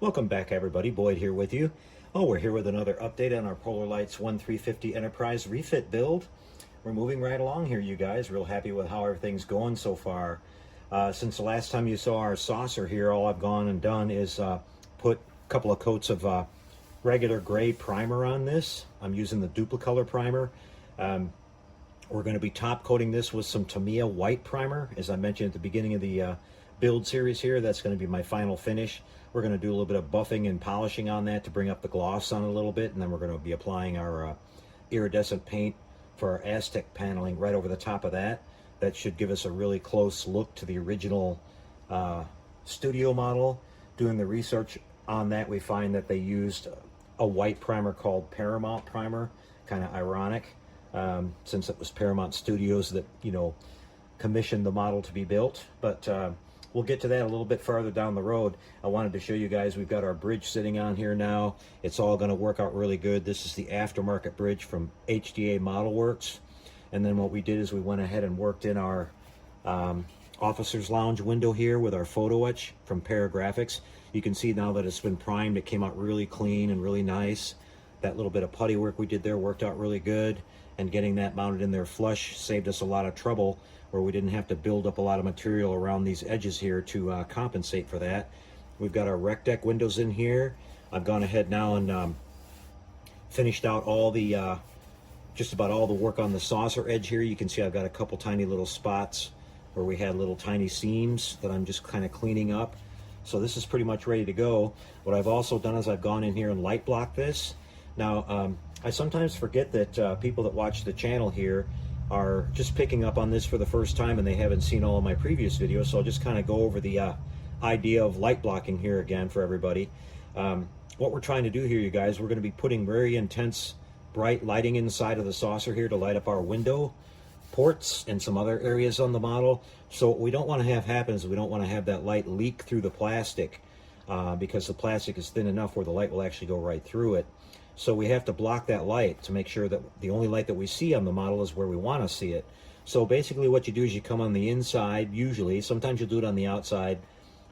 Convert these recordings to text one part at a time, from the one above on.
Welcome back, everybody. Boyd here with you. We're here with another update on our Polar Lights 1350 Enterprise refit build. We're moving right along here, you guys. Real happy with how everything's going so far. Since the last time you saw our saucer here, all I've gone and done is put a couple of coats of regular gray primer on this. I'm using the Duplicolor primer. We're going to be top coating this with some Tamiya white primer. As I mentioned at the beginning of the build series here, that's going to be my final finish. We're going to do a little bit of buffing and polishing on that to bring up the gloss on it a little bit, and then we're going to be applying our iridescent paint for our Aztec paneling right over the top of that. That should give us a really close look to the original studio model. Doing the research on that, we find that they used a white primer called Paramount primer. Kind of ironic, since it was Paramount Studios that, commissioned the model to be built. But we'll get to that a little bit farther down the road. I wanted to show you guys, we've got our bridge sitting on here now. It's all going to work out really good. This is the aftermarket bridge from HDA Model Works. And then what we did is we went ahead and worked in our officer's lounge window here with our photo etch from Paragraphics. You can see now that it's been primed, it came out really clean and really nice. That little bit of putty work we did there worked out really good. And getting that mounted in there flush saved us a lot of trouble, where we didn't have to build up a lot of material around these edges here to compensate for that. We've got our rec deck windows in here. I've gone ahead now and finished out all the just about all the work on the saucer edge here. You can see I've got a couple tiny little spots where we had little tiny seams that I'm just kind of cleaning up. So this is pretty much ready to go. What I've also done is I've gone in here and light blocked this. Now, I sometimes forget that people that watch the channel here are just picking up on this for the first time and they haven't seen all of my previous videos, so I'll just kind of go over the idea of light blocking here again for everybody. What we're trying to do here, you guys, we're going to be putting very intense bright lighting inside of the saucer here to light up our window ports and some other areas on the model. So what we don't want to have happen is we don't want to have that light leak through the plastic, because the plastic is thin enough where the light will actually go right through it. So we have to block that light to make sure that the only light that we see on the model is where we want to see it. So basically what you do is you come on the inside, usually. Sometimes you'll do it on the outside,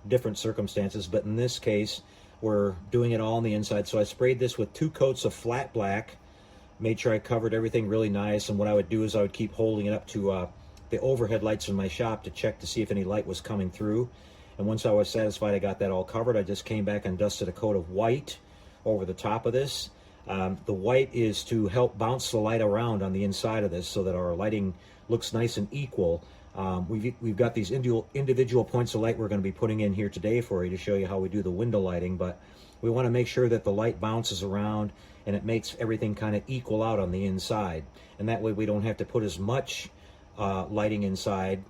different circumstances, but in this case, we're doing it all on the inside. So I sprayed this with 2 coats of flat black, made sure I covered everything really nice, and what I would do is I would keep holding it up to the overhead lights in my shop to check to see if any light was coming through. And once I was satisfied I got that all covered, I just came back and dusted a coat of white over the top of this. The white is to help bounce the light around on the inside of this so that our lighting looks nice and equal. We've got these individual points of light we're going to be putting in here today for you to show you how we do the window lighting, but we want to make sure that the light bounces around and it makes everything kind of equal out on the inside. And that way we don't have to put as much lighting inside.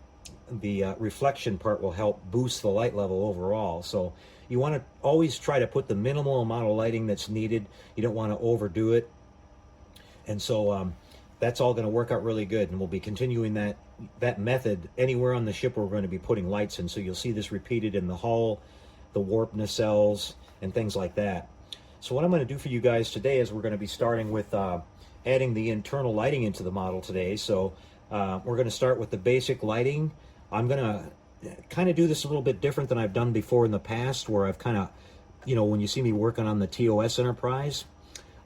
The reflection part will help boost the light level overall. So you want to always try to put the minimal amount of lighting that's needed. You don't want to overdo it. And so that's all going to work out really good. And we'll be continuing that method anywhere on the ship where we're going to be putting lights in. So you'll see this repeated in the hull, the warp nacelles, and things like that. So what I'm going to do for you guys today is we're going to be starting with adding the internal lighting into the model today. So we're going to start with the basic lighting. I'm going to kind of do this a little bit different than I've done before in the past, where I've kind of, when you see me working on the TOS Enterprise,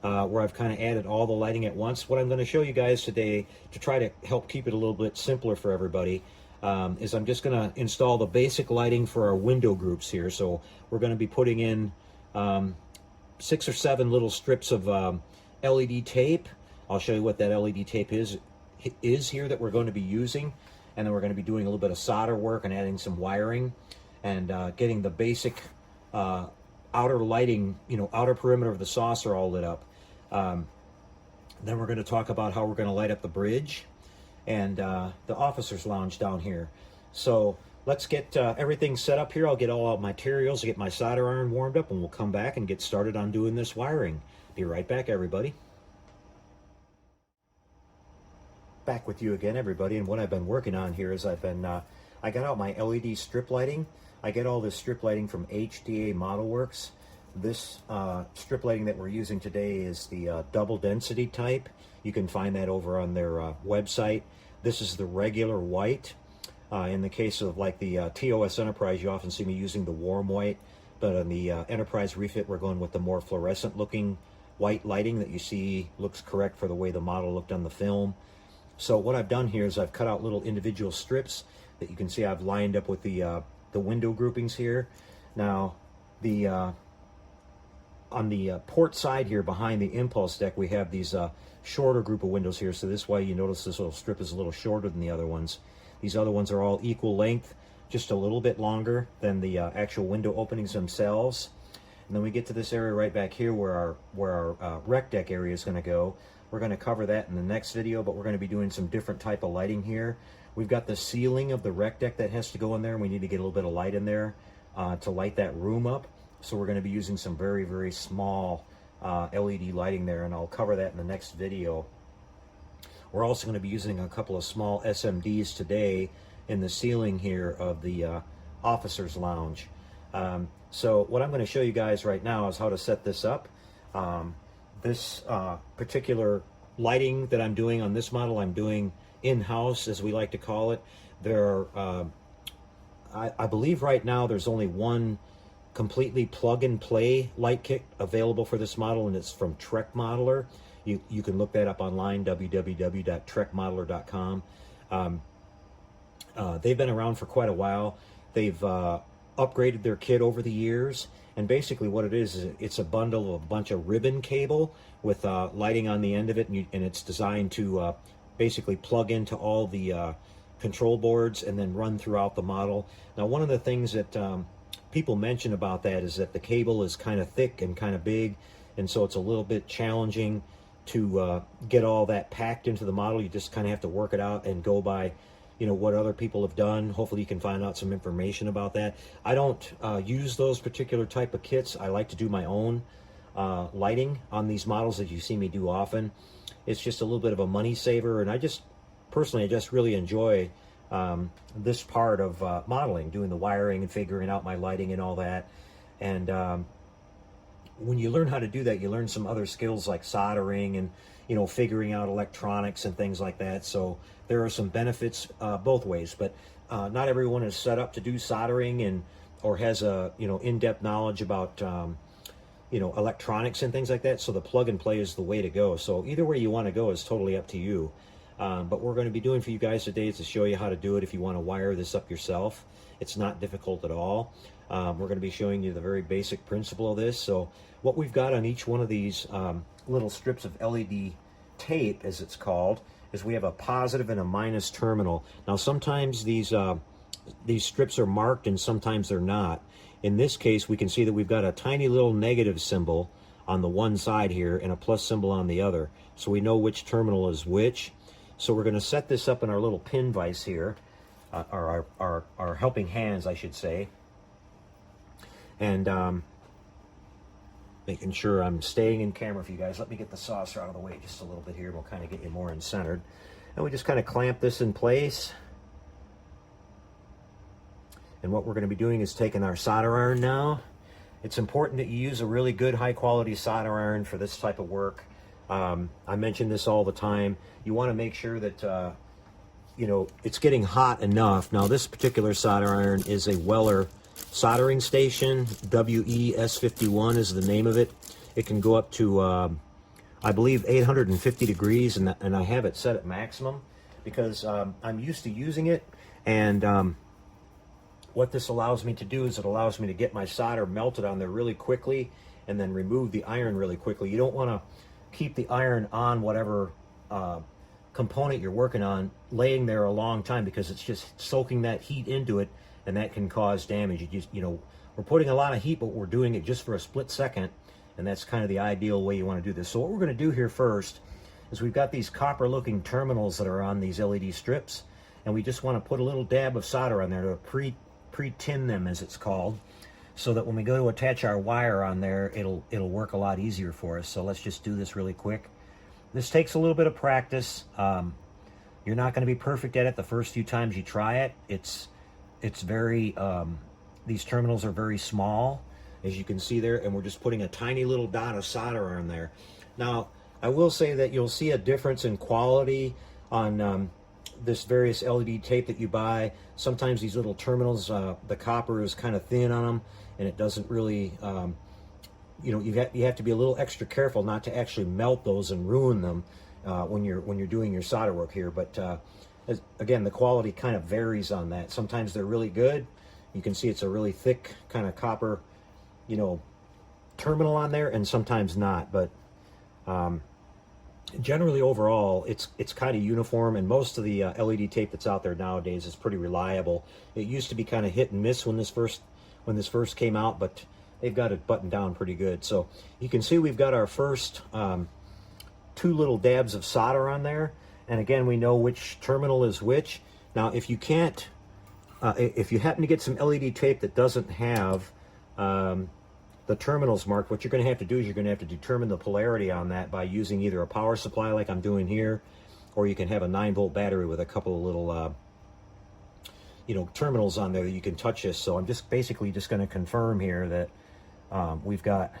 where I've kind of added all the lighting at once. What I'm going to show you guys today to try to help keep it a little bit simpler for everybody is I'm just going to install the basic lighting for our window groups here. So we're going to be putting in 6 or 7 little strips of LED tape. I'll show you what that LED tape is here that we're going to be using. And then we're going to be doing a little bit of solder work and adding some wiring and getting the basic outer lighting, outer perimeter of the saucer all lit up. Then we're going to talk about how we're going to light up the bridge and the officer's lounge down here. So let's get everything set up here. I'll get all our materials, get my solder iron warmed up, and we'll come back and get started on doing this wiring. Be right back, everybody. Back with you again, everybody, and what I've been working on here is I got out my LED strip lighting. I get all this strip lighting from HDA Model Works. This strip lighting that we're using today is the double density type. You can find that over on their website. This is the regular white. In the case of like the TOS Enterprise, you often see me using the warm white. but on the Enterprise Refit, we're going with the more fluorescent looking white lighting that you see looks correct for the way the model looked on the film. So what I've done here is I've cut out little individual strips that you can see I've lined up with the window groupings here. Now, on the port side here behind the impulse deck, we have these shorter group of windows here. So this is why you notice this little strip is a little shorter than the other ones. These other ones are all equal length, just a little bit longer than the actual window openings themselves. And then we get to this area right back here where our rec deck area is going to go. We're going to cover that in the next video, but we're going to be doing some different type of lighting here. We've got the ceiling of the rec deck that has to go in there, and we need to get a little bit of light in there to light that room up. So we're going to be using some very, very small LED lighting there, and I'll cover that in the next video. We're also going to be using a couple of small SMDs today in the ceiling here of the officer's lounge. So what I'm going to show you guys right now is how to set this up. This particular lighting that I'm doing on this model, I'm doing in-house, as we like to call it. There are, I believe right now there's only one completely plug-and-play light kit available for this model, and it's from TrekModeler. You can look that up online, www.trekmodeler.com. They've been around for quite a while. They've upgraded their kit over the years, and basically what it is it's a bundle of a bunch of ribbon cable with lighting on the end of it, and it's designed to basically plug into all the control boards and then run throughout the model. Now, one of the things that people mention about that is that the cable is kind of thick and kind of big, and so it's a little bit challenging to get all that packed into the model. You just kind of have to work it out and go by what other people have done. Hopefully you can find out some information about that. I don't use those particular type of kits. I like to do my own lighting on these models, that you see me do often. It's just a little bit of a money saver, and I just really enjoy this part of modeling, doing the wiring and figuring out my lighting and all that. And when you learn how to do that, you learn some other skills like soldering and figuring out electronics and things like that. So there are some benefits both ways, but not everyone is set up to do soldering and or has a in-depth knowledge about electronics and things like that. So the plug and play is the way to go. So either way you want to go is totally up to you. But we're going to be doing for you guys today is to show you how to do it if you want to wire this up yourself. It's not difficult at all. We're going to be showing you the very basic principle of this. So what we've got on each one of these little strips of LED tape, as it's called, is we have a positive and a minus terminal. Now sometimes these strips are marked and sometimes they're not. In this case, we can see that we've got a tiny little negative symbol on the one side here and a plus symbol on the other. So we know which terminal is which. So we're going to set this up in our little pin vise here, or our helping hands, I should say. And making sure I'm staying in camera for you guys. Let me get the saucer out of the way just a little bit here. We'll kind of get you more centered. And we just kind of clamp this in place. And what we're going to be doing is taking our solder iron now. It's important that you use a really good high quality solder iron for this type of work. I mention this all the time. You want to make sure that it's getting hot enough. Now this particular solder iron is a Weller soldering station. WES51 is the name of it. It can go up to I believe 850 degrees, and I have it set at maximum because I'm used to using it. And what this allows me to do is it allows me to get my solder melted on there really quickly and then remove the iron really quickly. You don't want to keep the iron on whatever component you're working on laying there a long time, because it's just soaking that heat into it, and that can cause damage. We're putting a lot of heat, but we're doing it just for a split second, and that's kind of the ideal way you want to do this. So what we're going to do here first is we've got these copper looking terminals that are on these LED strips, and we just want to put a little dab of solder on there to pre-tin them, as it's called, so that when we go to attach our wire on there, it'll work a lot easier for us. So let's just do this really quick. This takes a little bit of practice. You're not going to be perfect at it the first few times you try it. It's very these terminals are very small, as you can see there, and we're just putting a tiny little dot of solder on there. Now I will say that you'll see a difference in quality on this various LED tape that you buy. Sometimes these little terminals, the copper is kind of thin on them, and it doesn't really, you know, you have to be a little extra careful not to actually melt those and ruin them when you're doing your solder work here. But again, the quality kind of varies on that. Sometimes they're really good. You can see it's a really thick kind of copper, you know, terminal on there, and sometimes not. But generally overall it's kind of uniform, and most of the LED tape that's out there nowadays is pretty reliable. It used to be kind of hit and miss when this first came out, but they've got it buttoned down pretty good. So you can see we've got our first 2 little dabs of solder on there, and again, we know which terminal is which. Now if you can't if you happen to get some LED tape that doesn't have the terminals marked, what you're going to have to do is you're going to have to determine the polarity on that by using either a power supply like I'm doing here, or you can have a 9-volt battery with a couple of little you know, terminals on there that you can touch this. So I'm just basically just going to confirm here that we've got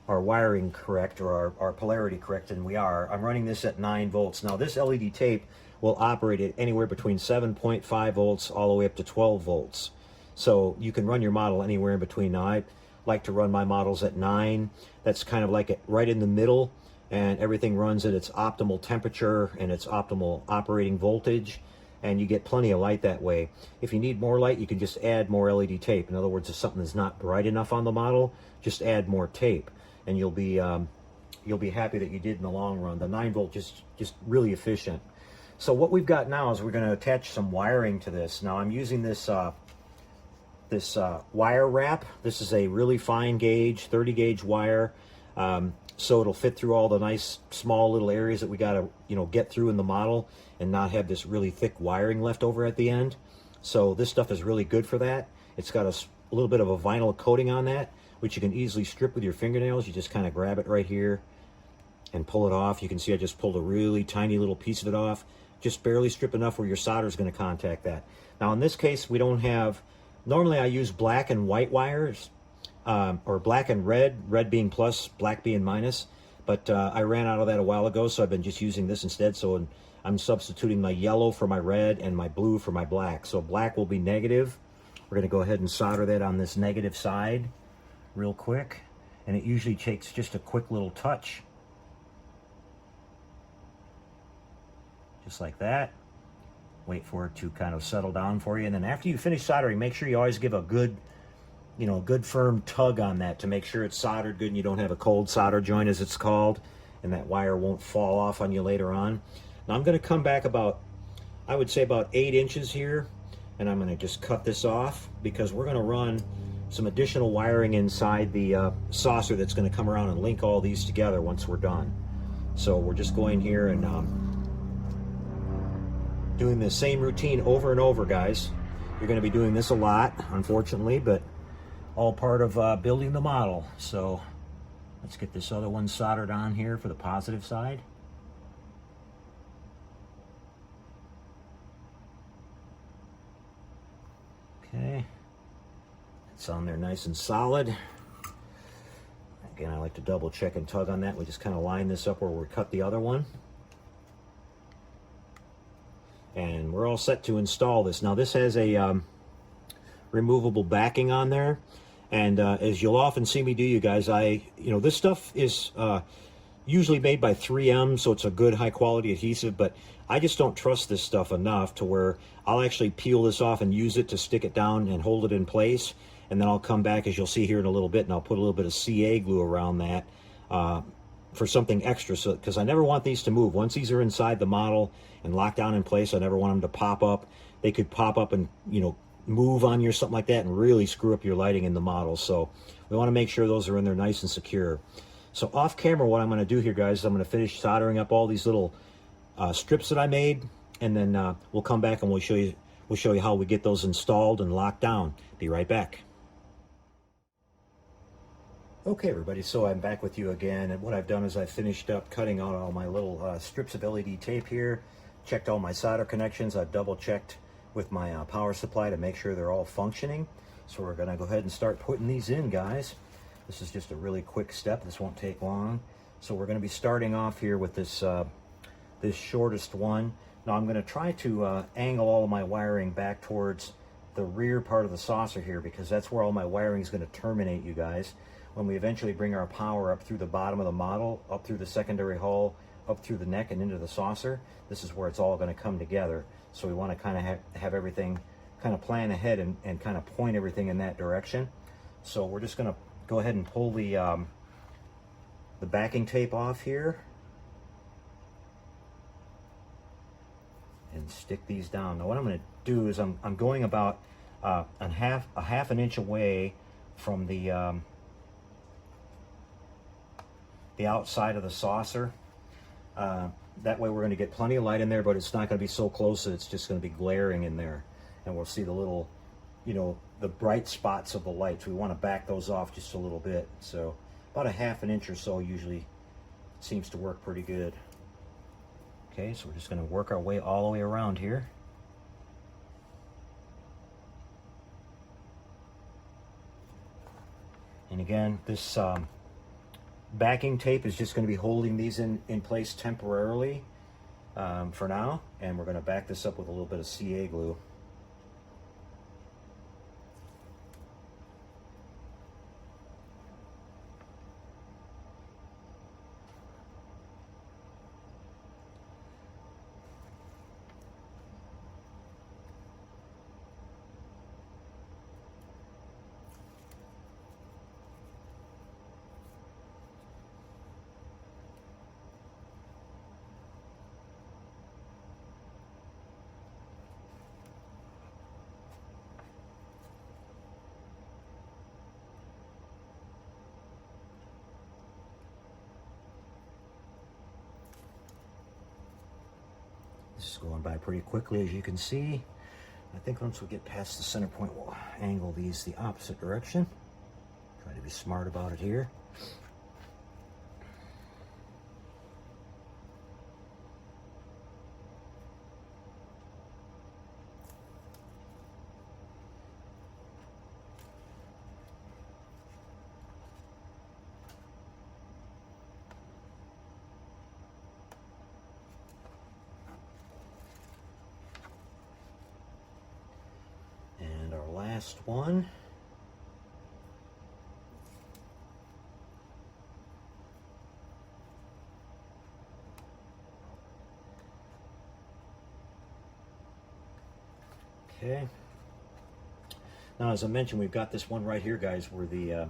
our wiring correct, or our polarity correct, and we are. I'm running this at 9 volts. Now this LED tape will operate at anywhere between 7.5 volts all the way up to 12 volts. So you can run your model anywhere in between. Now I like to run my models at 9. That's kind of like it right in the middle, and everything runs at its optimal temperature and its optimal operating voltage, and you get plenty of light that way. If you need more light, you can just add more LED tape. In other words, if something is not bright enough on the model, just add more tape, and you'll be happy that you did in the long run. The 9 volt just really efficient. So what we've got now is we're going to attach some wiring to this. Now I'm using this wire wrap. This is a really fine gauge, 30 gauge wire, so it'll fit through all the nice small little areas that we got to, you know, get through in the model, and not have this really thick wiring left over at the end. So this stuff is really good for that. It's got a little bit of a vinyl coating on that, which you can easily strip with your fingernails. You just kind of grab it right here and pull it off. You can see I just pulled a really tiny little piece of it off, just barely strip enough where your solder is going to contact that. Now in this case, we don't have, normally I use black and white wires, or black and red being plus, black being minus, but I ran out of that a while ago, so I've been just using this instead. So I'm substituting my yellow for my red and my blue for my black. So black will be negative. We're going to go ahead and solder that on this negative side real quick, and it usually takes just a quick little touch, just like that. Wait for it to kind of settle down for you, and then after you finish soldering, make sure you always give a good, you know, good firm tug on that to make sure it's soldered good and you don't have a cold solder joint, as it's called, and that wire won't fall off on you later on. Now I'm going to come back about, I would say about 8 inches here, and I'm going to just cut this off because we're going to run some additional wiring inside the saucer that's going to come around and link all these together once we're done. So we're just going here and doing the same routine over and over, guys. You're going to be doing this a lot, unfortunately, but all part of building the model. So let's get this other one soldered on here for the positive side. Okay, it's on there nice and solid. Again, I like to double check and tug on that. We just kind of line this up where we cut the other one. And we're all set to install this. Now this has a removable backing on there, and as you'll often see me do, you guys, this stuff is usually made by 3M, so it's a good high quality adhesive, but I just don't trust this stuff enough to where I'll actually peel this off and use it to stick it down and hold it in place, and then I'll come back, as you'll see here in a little bit, and I'll put a little bit of CA glue around that for something extra, so because I never want these to move. Once these are inside the model and locked down in place, I never want them to pop up. They could pop up and, you know, move on you or something like that and really screw up your lighting in the model. So we want to make sure those are in there nice and secure. So off camera, what I'm going to do here, guys, is I'm going to finish soldering up all these little strips that I made, and then we'll come back and we'll show you how we get those installed and locked down. Be right back. Okay, everybody, so I'm back with you again, and what I've done is I've finished up cutting out all my little strips of LED tape here, checked all my solder connections. I've double checked with my power supply to make sure they're all functioning. So we're going to go ahead and start putting these in, guys. This is just a really quick step. This won't take long. So we're going to be starting off here with this this shortest one. Now I'm going to try to angle all of my wiring back towards the rear part of the saucer here, because that's where all my wiring is going to terminate, you guys. When we eventually bring our power up through the bottom of the model, up through the secondary hull, up through the neck and into the saucer, this is where it's all going to come together. So we want to kind of have everything kind of plan ahead and kind of point everything in that direction. So we're just going to go ahead and pull the backing tape off here and stick these down. Now what I'm going to do is I'm going about a half an inch away from the outside of the saucer. That way we're going to get plenty of light in there, but it's not going to be so close that it's just going to be glaring in there. And we'll see the little, you know, the bright spots of the lights. We want to back those off just a little bit. So about a half an inch or so usually seems to work pretty good. Okay, so we're just going to work our way all the way around here. And again, this backing tape is just going to be holding these in place temporarily for now. And we're going to back this up with a little bit of CA glue. This is going by pretty quickly, as you can see. I think once we get past the center point, we'll angle these the opposite direction. Try to be smart about it here. Last one. Okay. Now, as I mentioned, we've got this one right here, guys, where the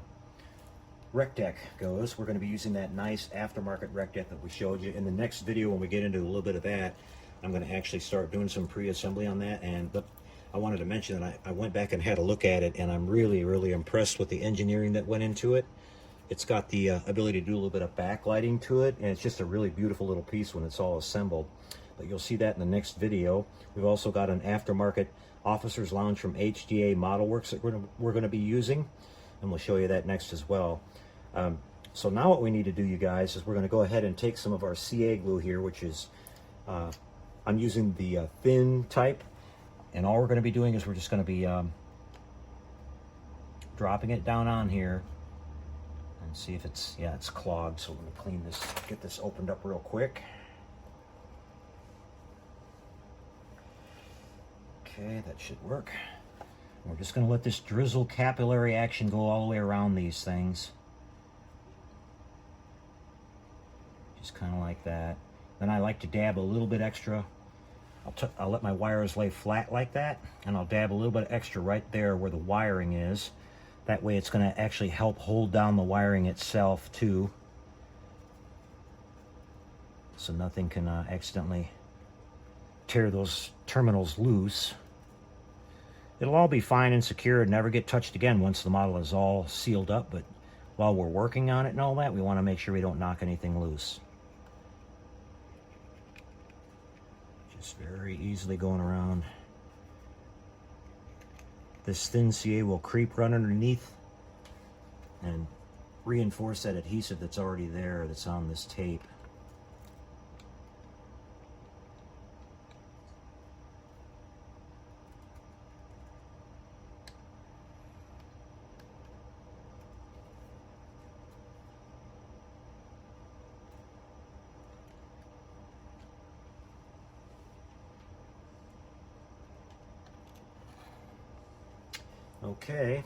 rec deck goes. We're going to be using that nice aftermarket rec deck that we showed you. In the next video, when we get into a little bit of that, I'm going to actually start doing some pre-assembly on that. But I wanted to mention that I went back and had a look at it, and I'm really, really impressed with the engineering that went into it. It's got the ability to do a little bit of backlighting to it, and it's just a really beautiful little piece when it's all assembled. But you'll see that in the next video. We've also got an aftermarket officer's lounge from HDA ModelWorks that we're going to be using, and we'll show you that next as well. So now what we need to do, you guys, is we're going to go ahead and take some of our CA glue here, which is, I'm using the thin type. And all we're going to be doing is we're just going to be dropping it down on here and see if it's, yeah, it's clogged. So we're going to clean this, get this opened up real quick. Okay, that should work. And we're just going to let this drizzle capillary action go all the way around these things. Just kind of like that. Then I like to dab a little bit extra. I'll let my wires lay flat like that, and I'll dab a little bit extra right there where the wiring is. That way it's going to actually help hold down the wiring itself too, so nothing can accidentally tear those terminals loose. It'll all be fine and secure and never get touched again once the model is all sealed up, but while we're working on it and all that, we want to make sure we don't knock anything loose. Just very easily going around. This thin CA will creep right underneath and reinforce that adhesive that's already there, that's on this tape. Okay.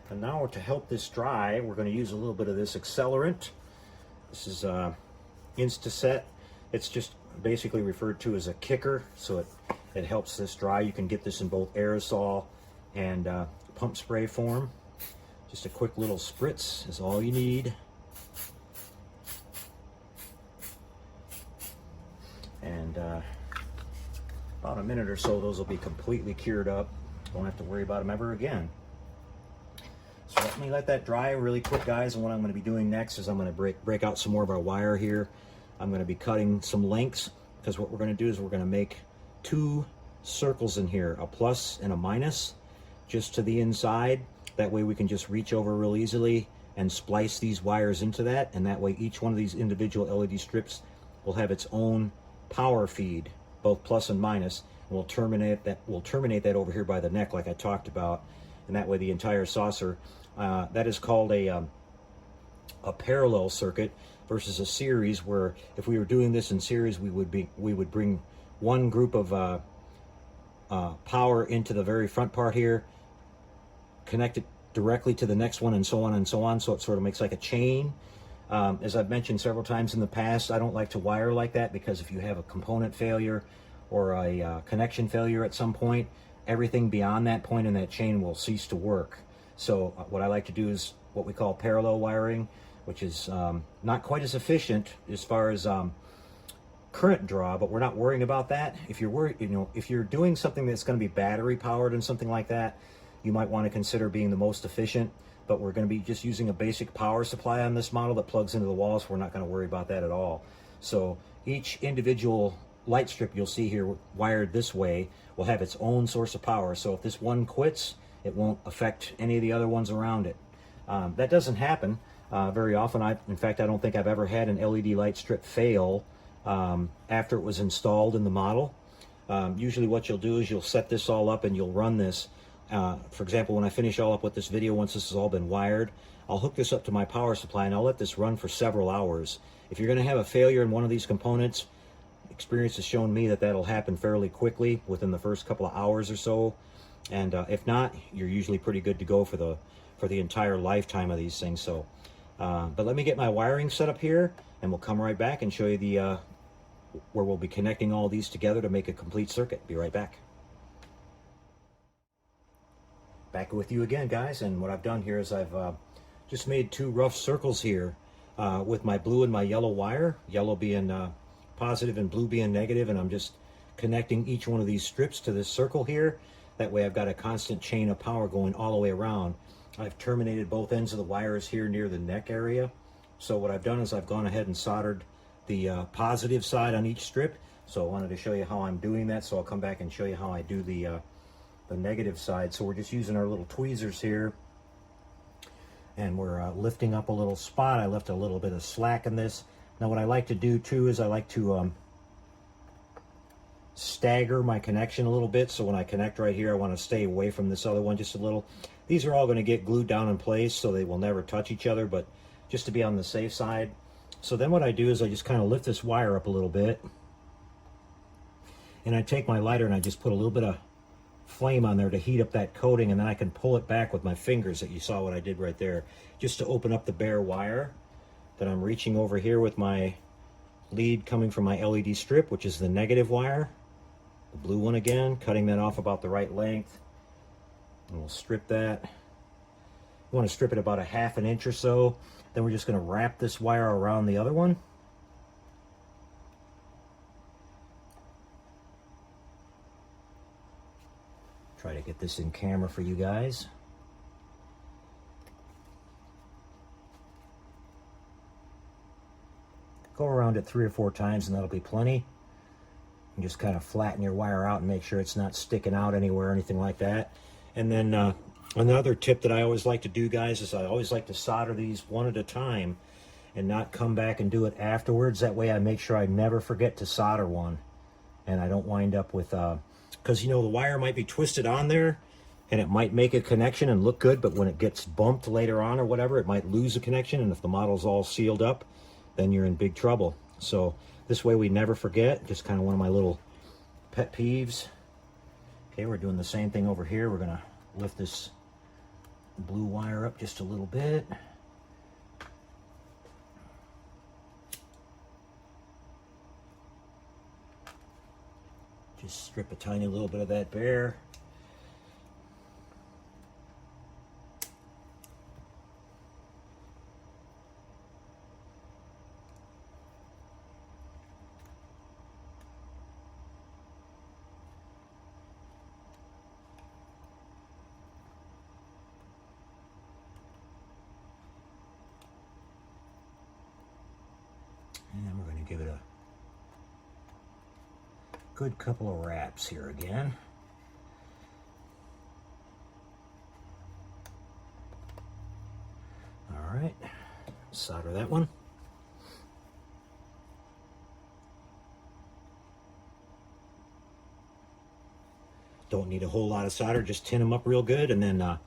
And now to help this dry, we're going to use a little bit of this accelerant. This is Instaset. It's just basically referred to as a kicker, so it helps this dry. You can get this in both aerosol and pump spray form. Just a quick little spritz is all you need. And about a minute or so, those will be completely cured up. Won't have to worry about them ever again. So let me let that dry really quick, guys. And what I'm going to be doing next is I'm going to break out some more of our wire here. I'm going to be cutting some lengths, because what we're going to do is we're going to make two circles in here, a plus and a minus, just to the inside. That way we can just reach over real easily and splice these wires into that, and that way each one of these individual LED strips will have its own power feed, both plus and minus, and we'll terminate that over here by the neck like I talked about, and that way the entire saucer, that is called a parallel circuit versus a series, where if we were doing this in series, we would bring one group of power into the very front part here, connect it directly to the next one, and so on and so on, so it sort of makes like a chain. As I've mentioned several times in the past, I don't like to wire like that, because if you have a component failure or a connection failure at some point, everything beyond that point in that chain will cease to work. So what I like to do is what we call parallel wiring, which is not quite as efficient as far as current draw, but we're not worrying about that. If you're worried, if you're doing something that's going to be battery powered and something like that, you might want to consider being the most efficient. But we're going to be just using a basic power supply on this model that plugs into the wall, so we're not going to worry about that at all. So each individual light strip you'll see here wired this way will have its own source of power. So if this one quits, it won't affect any of the other ones around it. That doesn't happen very often. In fact, I don't think I've ever had an LED light strip fail after it was installed in the model. Usually what you'll do is you'll set this all up and you'll run this. For example, when I finish all up with this video, once this has all been wired, I'll hook this up to my power supply and I'll let this run for several hours. If you're going to have a failure in one of these components, experience has shown me that that'll happen fairly quickly within the first couple of hours or so. And if not, you're usually pretty good to go for the entire lifetime of these things. So, but let me get my wiring set up here, and we'll come right back and show you the where we'll be connecting all these together to make a complete circuit. Be right back. Back with you again, guys, and what I've done here is I've just made two rough circles here with my blue and my yellow wire, yellow being positive and blue being negative, and I'm just connecting each one of these strips to this circle here. That way I've got a constant chain of power going all the way around. I've terminated both ends of the wires here near the neck area. So what I've done is I've gone ahead and soldered the positive side on each strip. So I wanted to show you how I'm doing that, so I'll come back and show you how I do the negative side. So we're just using our little tweezers here, and we're lifting up a little spot. I left a little bit of slack in this. Now what I like to do too is I like to stagger my connection a little bit, so when I connect right here, I want to stay away from this other one just a little. These are all going to get glued down in place, so they will never touch each other, but just to be on the safe side. So then what I do is I just kind of lift this wire up a little bit, and I take my lighter and I just put a little bit of flame on there to heat up that coating, and then I can pull it back with my fingers, that you saw what I did right there, just to open up the bare wire. Then I'm reaching over here with my lead coming from my LED strip, which is the negative wire, the blue one again, cutting that off about the right length, and we'll strip that. We want to strip it about 1/2 inch or so. Then we're just going to wrap this wire around the other one. Try to get this in camera for you guys. Go around it 3 or 4 times and that'll be plenty. And just kind of flatten your wire out and make sure it's not sticking out anywhere or anything like that. And then another tip that I always like to do, guys, is I always like to solder these one at a time and not come back and do it afterwards. That way I make sure I never forget to solder one, and I don't wind up with because the wire might be twisted on there and it might make a connection and look good, but when it gets bumped later on or whatever, it might lose a connection, and if the model's all sealed up, then you're in big trouble. So this way we never forget. Just kind of one of my little pet peeves. Okay, we're doing the same thing over here. We're gonna lift this blue wire up just a little bit. Just strip a tiny little bit of that bare. And we're going to give it a good couple of wraps here again. All right, solder that one. Don't need a whole lot of solder, just tin them up real good, and then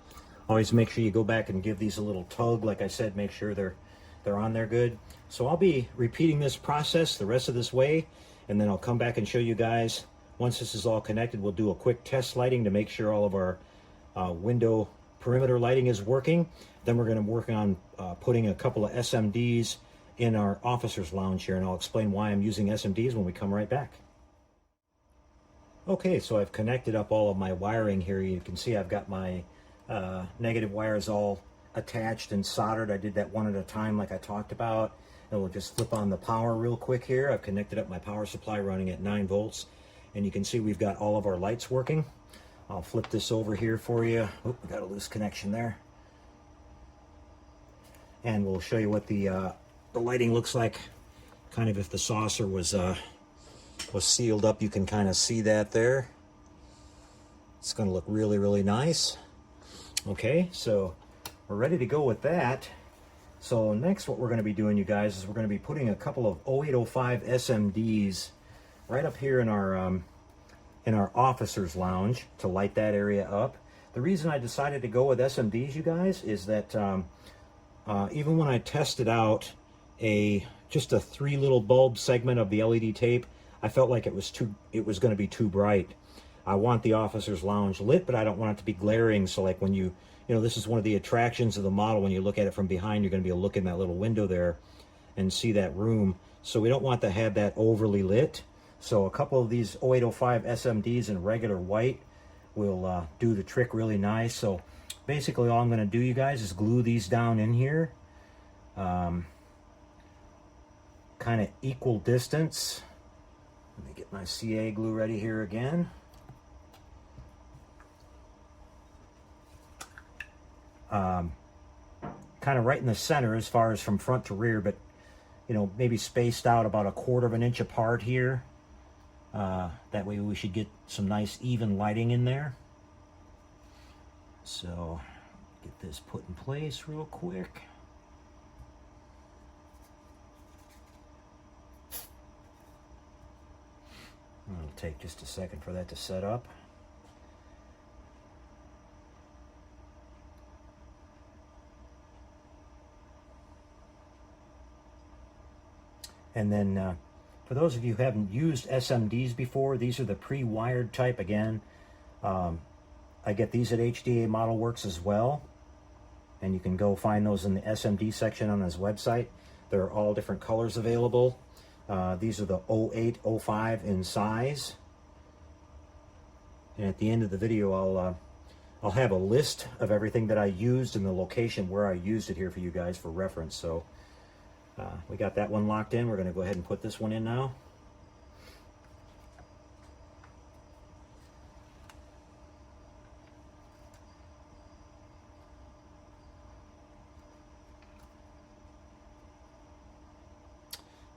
always make sure you go back and give these a little tug. Like I said, make sure they're on there good. So I'll be repeating this process the rest of this way, and then I'll come back and show you guys once this is all connected. We'll do a quick test lighting to make sure all of our window perimeter lighting is working. Then we're going to work on putting a couple of SMDs in our officer's lounge here, and I'll explain why I'm using SMDs when we come right back. Okay, so I've connected up all of my wiring here. You can see I've got my negative wires all attached and soldered. I did that one at a time like I talked about. And we'll just flip on the power real quick here. I've connected up my power supply running at 9 volts. And you can see we've got all of our lights working. I'll flip this over here for you. Oh, we got a loose connection there. And we'll show you what the lighting looks like. Kind of if the saucer was sealed up, you can kind of see that there. It's going to look really, really nice. Okay, so we're ready to go with that. So next what we're going to be doing, you guys, is we're going to be putting a couple of 0805 SMDs right up here in our officer's lounge to light that area up. The reason I decided to go with SMDs, you guys, is that even when I tested out just a 3 little bulb segment of the LED tape, I felt like it was going to be too bright. I want the officer's lounge lit, but I don't want it to be glaring. So like when you know, this is one of the attractions of the model. When you look at it from behind, you're going to be able to look in that little window there and see that room. So we don't want to have that overly lit. So a couple of these 0805 SMDs in regular white will do the trick really nice. So basically all I'm going to do, you guys, is glue these down in here. Kind of equal distance. Let me get my CA glue ready here again. Kind of right in the center as far as from front to rear, but you know, maybe spaced out about 1/4 of an inch apart here. That way we should get some nice even lighting in there. So get this put in place real quick. It'll take just a second for that to set up. And then for those of you who haven't used SMDs before, these are the pre-wired type. Again, I get these at HDA Model Works as well. And you can go find those in the SMD section on his website. There are all different colors available. These are the 0805 in size. And at the end of the video, I'll have a list of everything that I used and the location where I used it here for you guys for reference. So we got that one locked in. We're going to go ahead and put this one in now.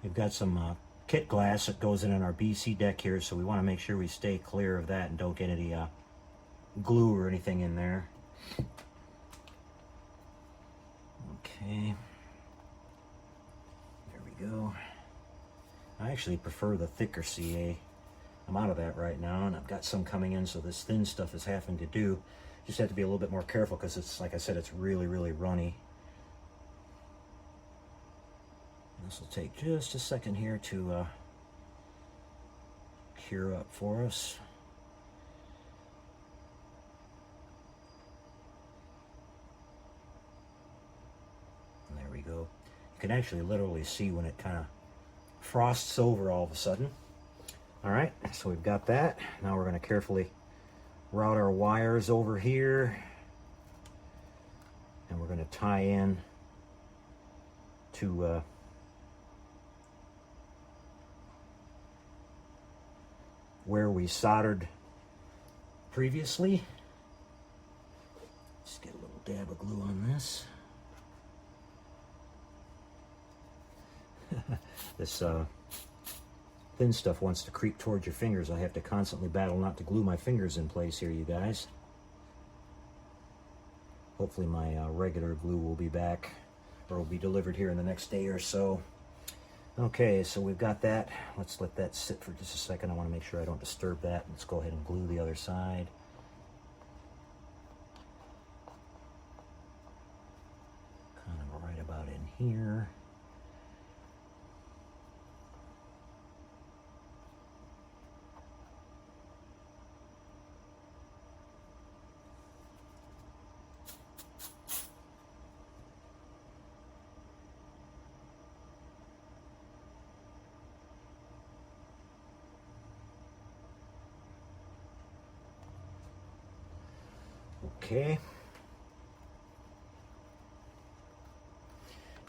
We've got some kit glass that goes in on our BC deck here, so we want to make sure we stay clear of that and don't get any glue or anything in there. Okay. There we go. I actually prefer the thicker CA. I'm out of that right now, and I've got some coming in, so this thin stuff is having to do. Just have to be a little bit more careful because it's, like I said, it's really, really runny. This will take just a second here to cure up for us. You can actually literally see when it kind of frosts over all of a sudden. All right, so we've got that. Now we're going to carefully route our wires over here, and we're going to tie in to where we soldered previously. Just get a little dab of glue on this. This thin stuff wants to creep towards your fingers. I have to constantly battle not to glue my fingers in place here, you guys. Hopefully my regular glue will be back, or will be delivered here in the next day or so. Okay, so we've got that. Let's let that sit for just a second. I want to make sure I don't disturb that. Let's go ahead and glue the other side. Kind of right about in here. Okay.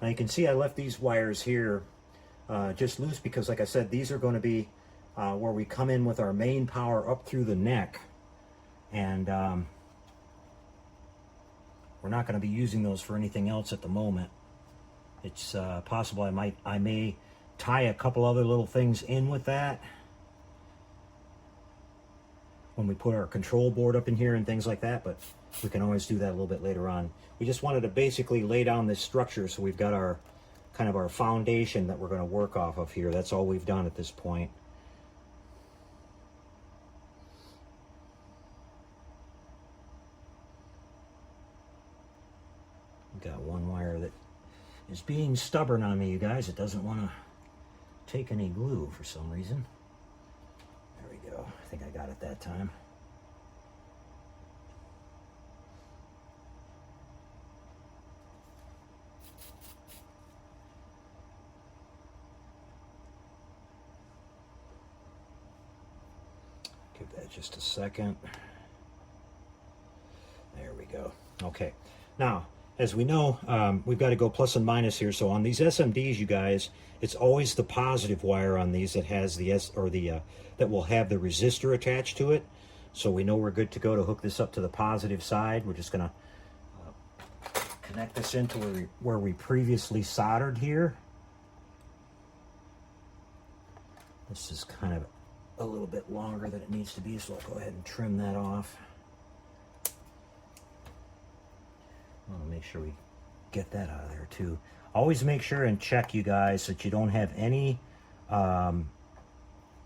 Now you can see I left these wires here just loose because, like I said, these are going to be where we come in with our main power up through the neck, and we're not going to be using those for anything else at the moment. It's possible I may tie a couple other little things in with that when we put our control board up in here and things like that, but we can always do that a little bit later on. We just wanted to basically lay down this structure so we've got our kind of our foundation that we're going to work off of here. That's all we've done at this point. We've got one wire that is being stubborn on me, you guys. It doesn't want to take any glue for some reason. There we go. I think I got it that time. Give that just a second. There we go. Okay. Now, as we know, we've got to go plus and minus here. So on these SMDs, you guys, it's always the positive wire on these that has the that will have the resistor attached to it. So we know we're good to go to hook this up to the positive side. We're just going to connect this into where we previously soldered here. This is kind of a little bit longer than it needs to be, so I'll go ahead and trim that off. I want to make sure we get that out of there too. Always make sure and check, you guys, that you don't have any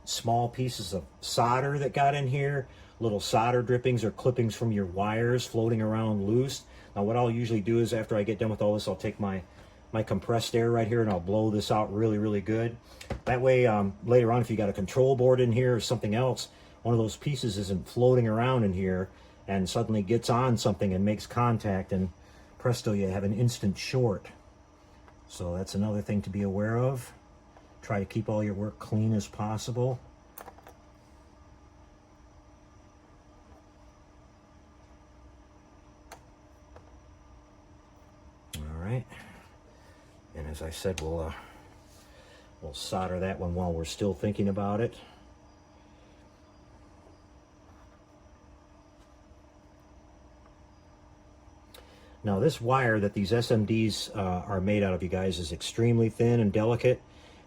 small pieces of solder that got in here, little solder drippings or clippings from your wires floating around loose. Now what I'll usually do is after I get done with all this, I'll take my compressed air right here and I'll blow this out really, really good. That way later on, if you got a control board in here or something else, one of those pieces isn't floating around in here and suddenly gets on something and makes contact, and presto, you have an instant short. So that's another thing to be aware of. Try to keep all your work clean as possible. All right. And as I said, we'll solder that one while we're still thinking about it. Now this wire that these SMDs are made out of, you guys, is extremely thin and delicate.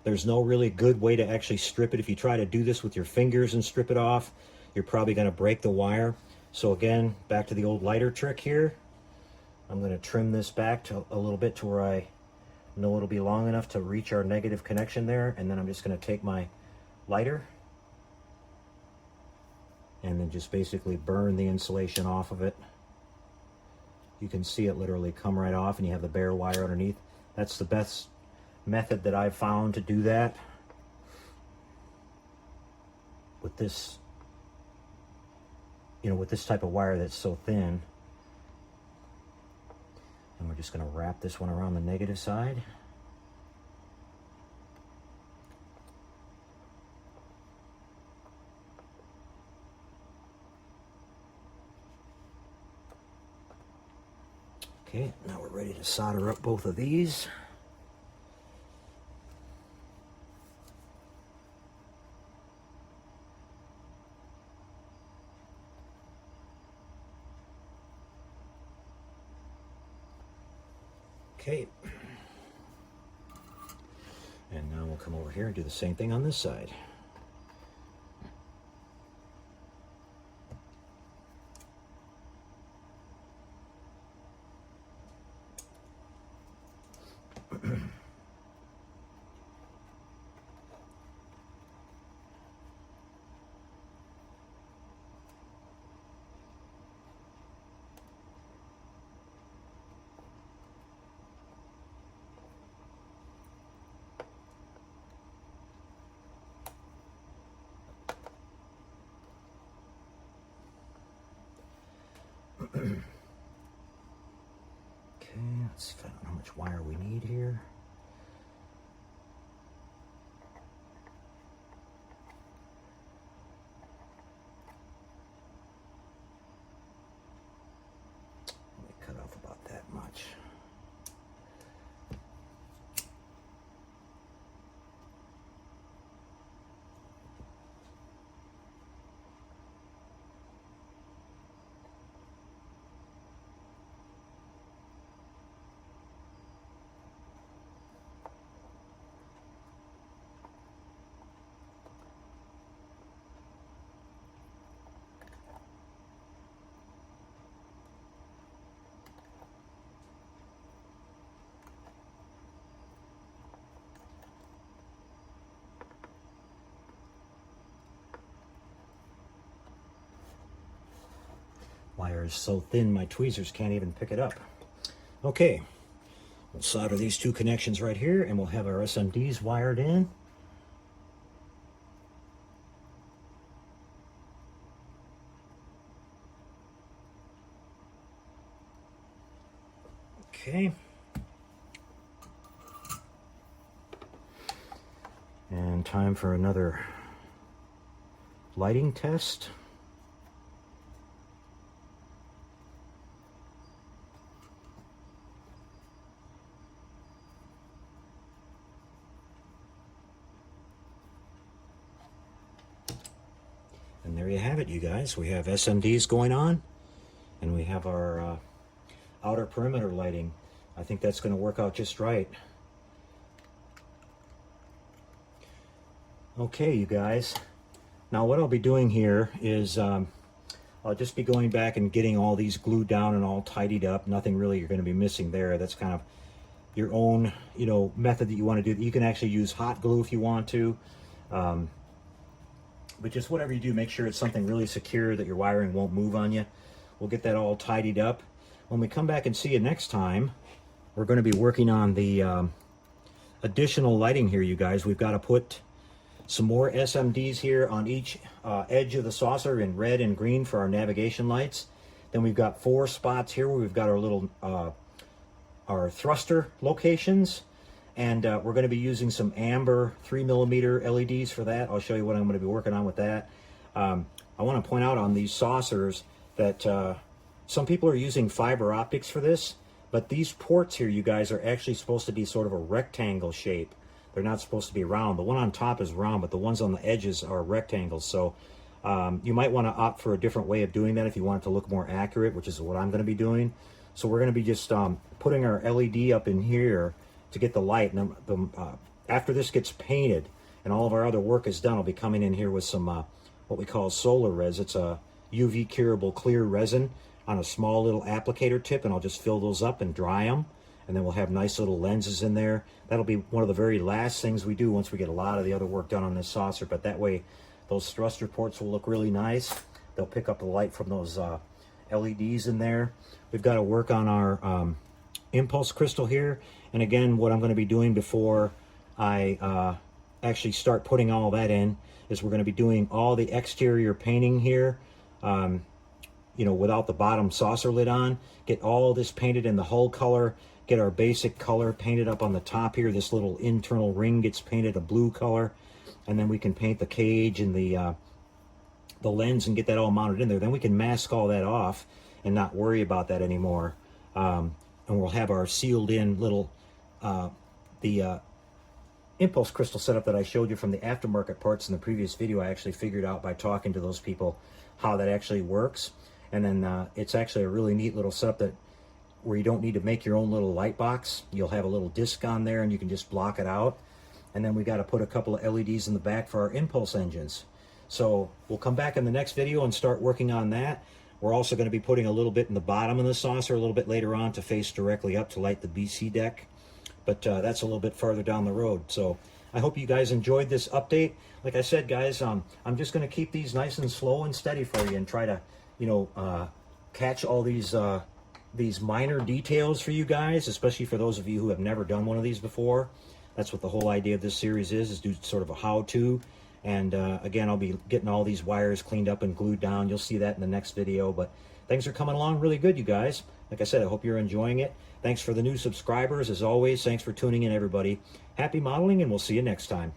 There's no really good way to actually strip it. If you try to do this with your fingers and strip it off, you're probably going to break the wire. So again, back to the old lighter trick here. I'm going to trim this back to a little bit to where I know it'll be long enough to reach our negative connection there, and then I'm just going to take my lighter and then just basically burn the insulation off of it. You can see it literally come right off, and you have the bare wire underneath. That's the best method that I've found to do that with this, with this type of wire that's so thin. And we're just going to wrap this one around the negative side. Okay, now we're ready to solder up both of these. Okay. And now we'll come over here and do the same thing on this side. Okay, let's find out how much wire we need here. Let me cut off about that much. Wire is so thin my tweezers can't even pick it up. Okay, we'll solder these two connections right here and we'll have our SMDs wired in. Okay. And time for another lighting test. And there you have it, you guys. We have SMDs going on, and we have our outer perimeter lighting. I think that's going to work out just right. Okay, you guys. Now what I'll be doing here is I'll just be going back and getting all these glued down and all tidied up. Nothing really you're going to be missing there. That's kind of your own, method that you want to do. You can actually use hot glue if you want to. But just whatever you do, make sure it's something really secure that your wiring won't move on you. We'll get that all tidied up. When we come back and see you next time, we're going to be working on the additional lighting here, you guys. We've got to put some more SMDs here on each edge of the saucer in red and green for our navigation lights. Then we've got 4 spots here where we've got our little our thruster locations. And we're going to be using some amber 3mm LEDs for that. I'll show you what I'm going to be working on with that. I want to point out on these saucers that some people are using fiber optics for this, but these ports here, you guys, are actually supposed to be sort of a rectangle shape. They're not supposed to be round. The one on top is round, but the ones on the edges are rectangles. So you might want to opt for a different way of doing that if you want it to look more accurate, which is what I'm going to be doing. So we're going to be just putting our LED up in here to get the light. And after this gets painted and all of our other work is done, I'll be coming in here with some what we call solar res. It's a UV curable clear resin on a small little applicator tip, and I'll just fill those up and dry them, and then we'll have nice little lenses in there. That'll be one of the very last things we do once we get a lot of the other work done on this saucer, but that way those thruster ports will look really nice. They'll pick up the light from those LEDs in there. We've got to work on our impulse crystal here. And again, what I'm going to be doing before I actually start putting all that in is we're going to be doing all the exterior painting here, without the bottom saucer lid on. Get all this painted in the hull color, get our basic color painted up on the top here. This little internal ring gets painted a blue color, and then we can paint the cage and the lens and get that all mounted in there. Then we can mask all that off and not worry about that anymore. and we'll have our sealed in little the impulse crystal setup that I showed you from the aftermarket parts in the previous video. I actually figured out by talking to those people how that actually works. And then it's actually a really neat little setup that where you don't need to make your own little light box. You'll have a little disc on there and you can just block it out. And then we got to put a couple of LEDs in the back for our impulse engines. So we'll come back in the next video and start working on that. We're also going to be putting a little bit in the bottom of the saucer a little bit later on to face directly up to light the BC deck. But that's a little bit farther down the road. So I hope you guys enjoyed this update. Like I said, guys, I'm just going to keep these nice and slow and steady for you and try to, you know, catch all these minor details for you guys, especially for those of you who have never done one of these before. That's what the whole idea of this series is do sort of a how-to. And again, I'll be getting all these wires cleaned up and glued down. You'll see that in the next video. But things are coming along really good, you guys. Like I said, I hope you're enjoying it. Thanks for the new subscribers. As always, thanks for tuning in, everybody. Happy modeling, and we'll see you next time.